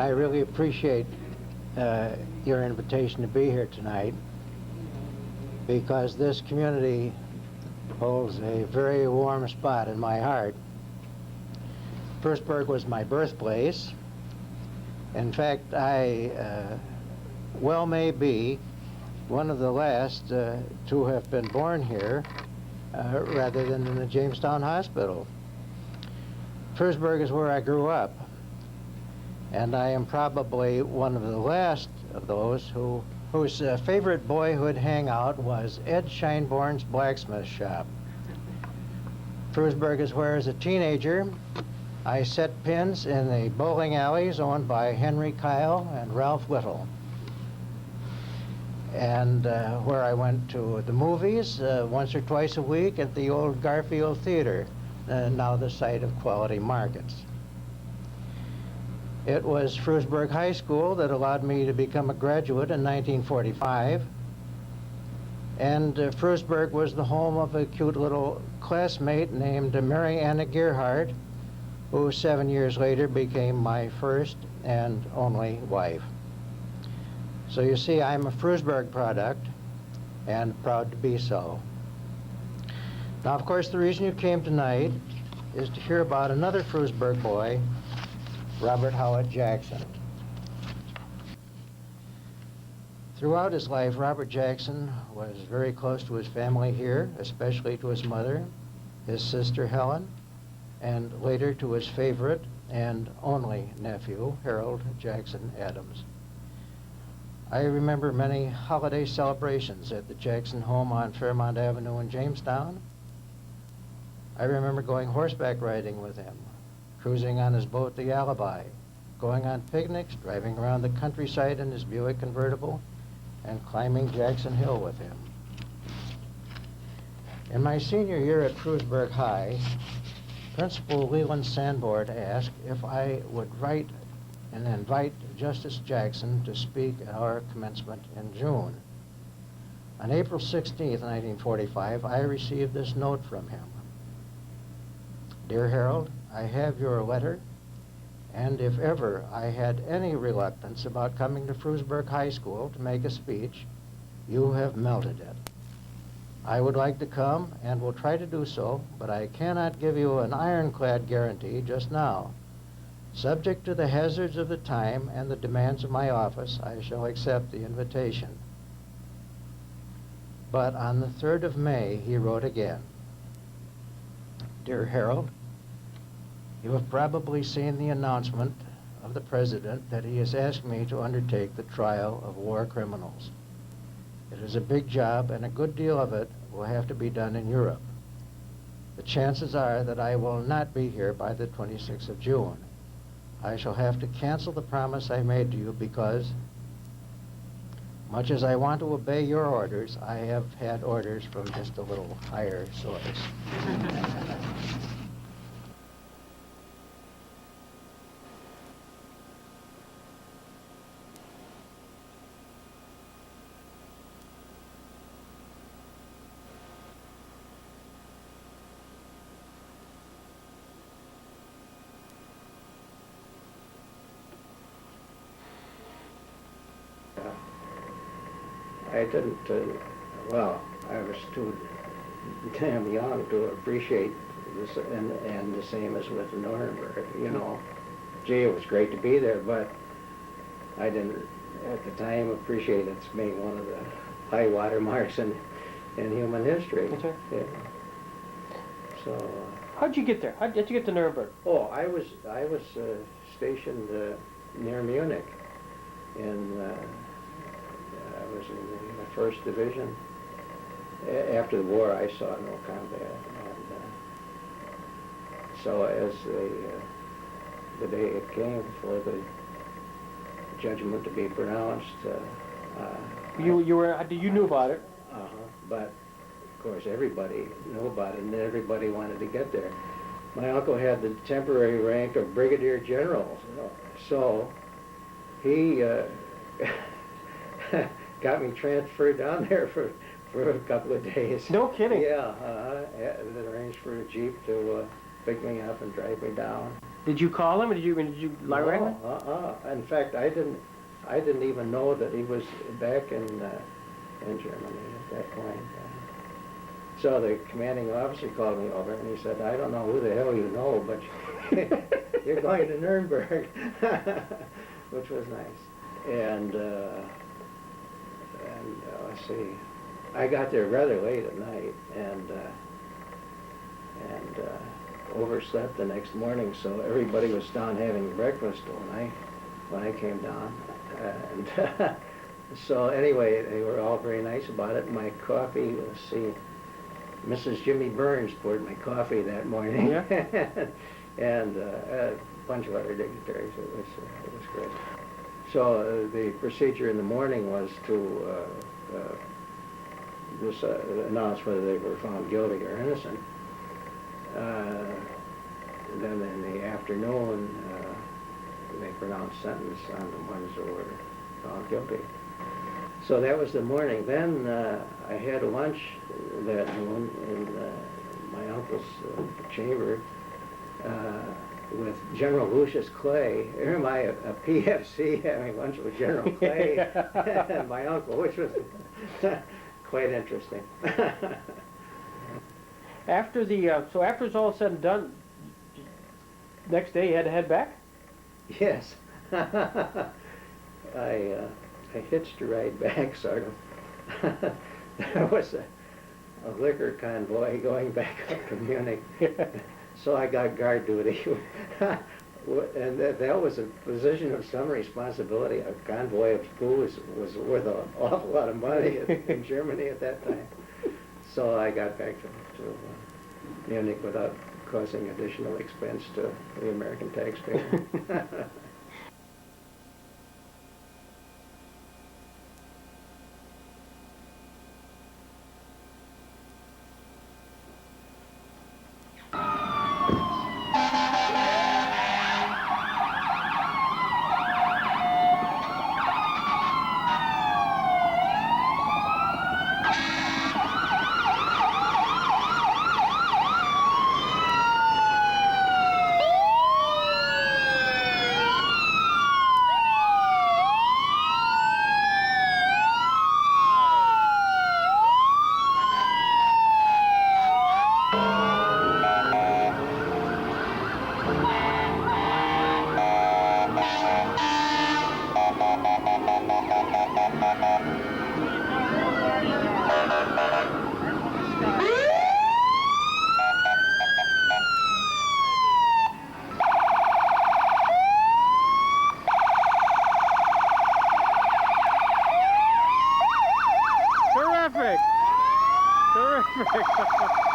I really appreciate your invitation to be here tonight because this community holds a very warm spot in my heart. Frewsburg was my birthplace. In fact, I well may be one of the last to have been born here rather than in the Jamestown Hospital. Frewsburg is where I grew up, and I am probably one of the last of those whose favorite boyhood hangout was Ed Scheinborn's blacksmith shop. Frewsburg is where, as a teenager, I set pins in the bowling alleys owned by Henry Kyle and Ralph Whittle, and where I went to the movies once or twice a week at the old Garfield Theater, now the site of Quality Markets. It was Frewsburg High School that allowed me to become a graduate in 1945, and Frewsburg was the home of a cute little classmate named Mary Anna Gerhardt, who 7 years later became my first and only wife. So you see, I'm a Frewsburg product, and proud to be so. Now, of course, the reason you came tonight is to hear about another Frewsburg boy, Robert Howard Jackson. Throughout his life, Robert Jackson was very close to his family here, especially to his mother, his sister Helen, and later to his favorite and only nephew, Harold Jackson Adams. I remember many holiday celebrations at the Jackson home on Fairmount Avenue in Jamestown. I remember going horseback riding with him, cruising on his boat, the Alibi, going on picnics, driving around the countryside in his Buick convertible, and climbing Jackson Hill with him. In my senior year at Frewsburg High, Principal Leland Sanborn asked if I would write and invite Justice Jackson to speak at our commencement in June. On April 16th, 1945, I received this note from him. Dear Harold, I have your letter, and if ever I had any reluctance about coming to Frewsburg High School to make a speech, you have melted it. I would like to come and will try to do so, but I cannot give you an ironclad guarantee just now. Subject to the hazards of the time and the demands of my office, I shall accept the invitation. But on the 3rd of May, he wrote again. Dear Harold, you have probably seen the announcement of the President that he has asked me to undertake the trial of war criminals. It is a big job, and a good deal of it will have to be done in Europe. The chances are that I will not be here by the 26th of June. I shall have to cancel the promise I made to you because, much as I want to obey your orders, I have had orders from just a little higher source. I didn't, well, I was too damn young to appreciate this, and the same as with Nuremberg, you know. Gee, it was great to be there, but I didn't, at the time, appreciate its being one of the high water marks in human history. That's right. Yeah. So. How'd you get there? How'd you get to Nuremberg? Oh, I was stationed near Munich, I was in the 1st Division. After the war, I saw no combat, and so as the day it came for the judgment to be pronounced, You knew about it. but of course everybody knew about it, and everybody wanted to get there. My uncle had the temporary rank of Brigadier General, so he got me transferred down there for a couple of days. No kidding. Yeah, arranged for a Jeep to pick me up and drive me down. Did you call him, or did you lie right him? In fact, I didn't even know that he was back in Germany at that point. So the commanding officer called me over and he said, "I don't know who the hell you know, but you're going to Nuremberg," which was nice. And let's see, I got there rather late at night and overslept the next morning, so everybody was down having breakfast when I came down. And so anyway, they were all very nice about it. My coffee, let's see, Mrs. Jimmy Burns poured my coffee that morning. Yeah. And a bunch of other dignitaries. It was great. So the procedure in the morning was to just announce whether they were found guilty or innocent. Then in the afternoon, they pronounced sentence on the ones that were found guilty. So that was the morning. Then I had lunch that noon in my uncle's chamber with General Lucius Clay. Here am I, a PFC, having lunch with General Clay and my uncle, which was quite interesting. After the so after it's all said and done, next day you had to head back? Yes. I hitched a ride back, sort of. There was a liquor convoy going back up to Munich, so I got guard duty. And that was a position of some responsibility. A convoy of booze was worth an awful lot of money in Germany at that time. So I got back to Munich without causing additional expense to the American taxpayer. Terrific! Terrific!